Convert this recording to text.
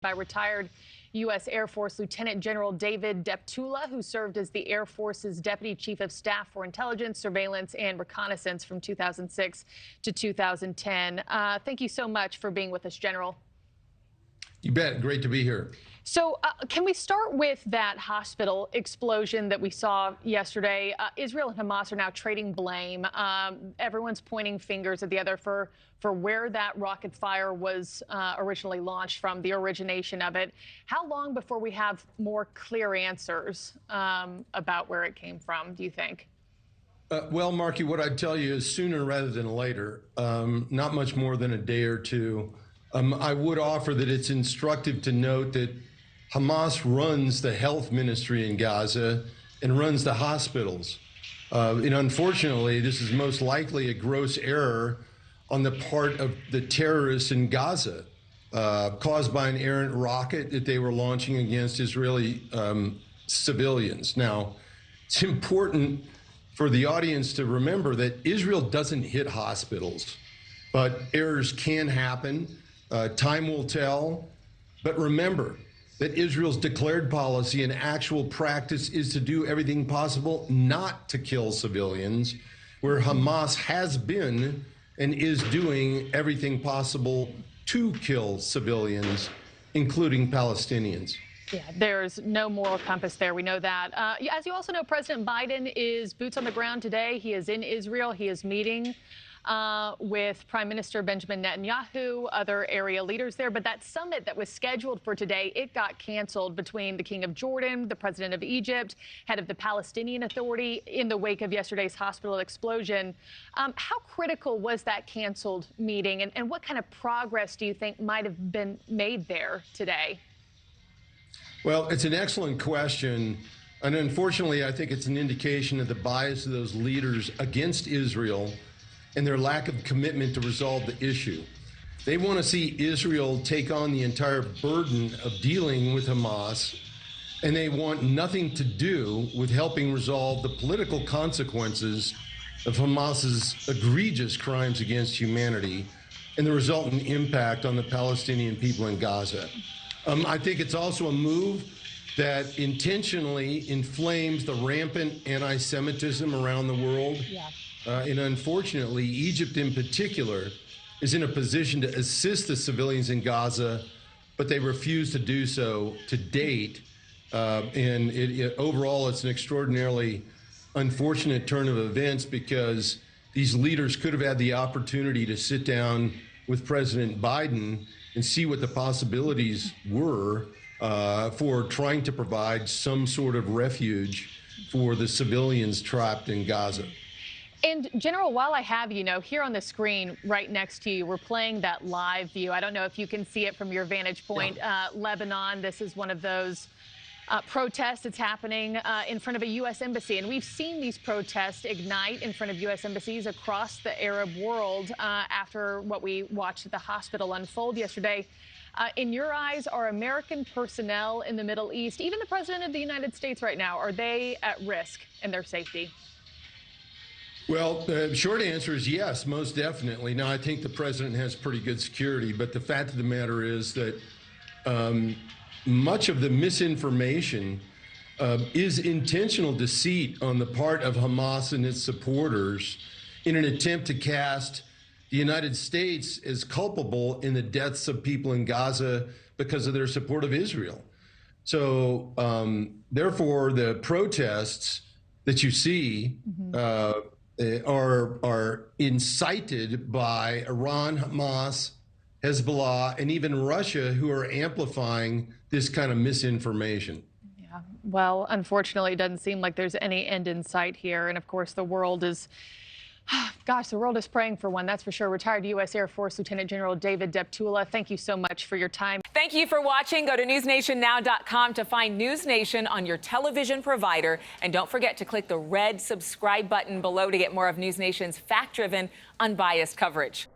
By retired U.S. Air Force Lieutenant General David Deptula, who served as the Air Force's Deputy Chief of Staff for Intelligence, Surveillance, and Reconnaissance from 2006 to 2010. Thank you so much for being with us, General. You bet. Great to be here. So can we start with that hospital explosion that we saw yesterday? Israel and Hamas are now trading blame. Everyone's pointing fingers at the other for where that rocket fire was originally launched from, the origination of it. How long before we have more clear answers about where it came from, do you think? Well, Markie, what I'd tell you is sooner rather than later, not much more than a day or two. I would offer that it's instructive to note that Hamas runs the health ministry in Gaza and runs the hospitals. And unfortunately, this is most likely a gross error on the part of the terrorists in Gaza, caused by an errant rocket that they were launching against Israeli civilians. Now, it's important for the audience to remember that Israel doesn't hit hospitals, but errors can happen. Time will tell. But remember that Israel's declared policy and actual practice is to do everything possible not to kill civilians, where Hamas has been and is doing everything possible to kill civilians, including Palestinians. Yeah, there's no moral compass there. We know that. As you also know, President Biden is boots on the ground today. He is in Israel. He is meeting with Prime Minister Benjamin Netanyahu, other area leaders there. But that summit that was scheduled for today, it got canceled between the King of Jordan, the President of Egypt, head of the Palestinian Authority in the wake of yesterday's hospital explosion. How critical was that canceled meeting, and what kind of progress do you think might have been made there today? Well, it's an excellent question. And unfortunately, I think it's an indication of the bias of those leaders against Israel and their lack of commitment to resolve the issue. They want to see Israel take on the entire burden of dealing with Hamas, and they want nothing to do with helping resolve the political consequences of Hamas's egregious crimes against humanity and the resultant impact on the Palestinian people in Gaza. I think it's also a move that intentionally inflames the rampant anti-Semitism around the world. Yeah. And unfortunately, Egypt in particular is in a position to assist the civilians in Gaza, but they refuse to do so to date. And overall, it's an extraordinarily unfortunate turn of events, because these leaders could have had the opportunity to sit down with President Biden and see what the possibilities were for trying to provide some sort of refuge for the civilians trapped in Gaza. And General, while I have you, here on the screen right next to you, we're playing that live view. I don't know if you can see it from your vantage point. Yeah. Lebanon, this is one of those protests that's happening in front of a U.S. embassy. And we've seen these protests ignite in front of U.S. embassies across the Arab world after what we watched at the hospital unfold yesterday. In your eyes, are American personnel in the Middle East, even the President of the United States right now, are they at risk in their safety? Well, the short answer is yes, most definitely. Now, I think the president has pretty good security, but the fact of the matter is that much of the misinformation is intentional deceit on the part of Hamas and its supporters in an attempt to cast the United States as culpable in the deaths of people in Gaza because of their support of Israel. So, therefore, the protests that you see are incited by Iran, Hamas, Hezbollah, and even Russia, who are amplifying this kind of misinformation. Yeah, well, unfortunately, it doesn't seem like there's any end in sight here. And of course, the world is, gosh, the world is praying for one, that's for sure. Retired U.S. Air Force Lieutenant General David Deptula, thank you so much for your time. Thank you for watching. Go to newsnationnow.com to find NewsNation on your television provider. And don't forget to click the red subscribe button below to get more of NewsNation's fact-driven, unbiased coverage.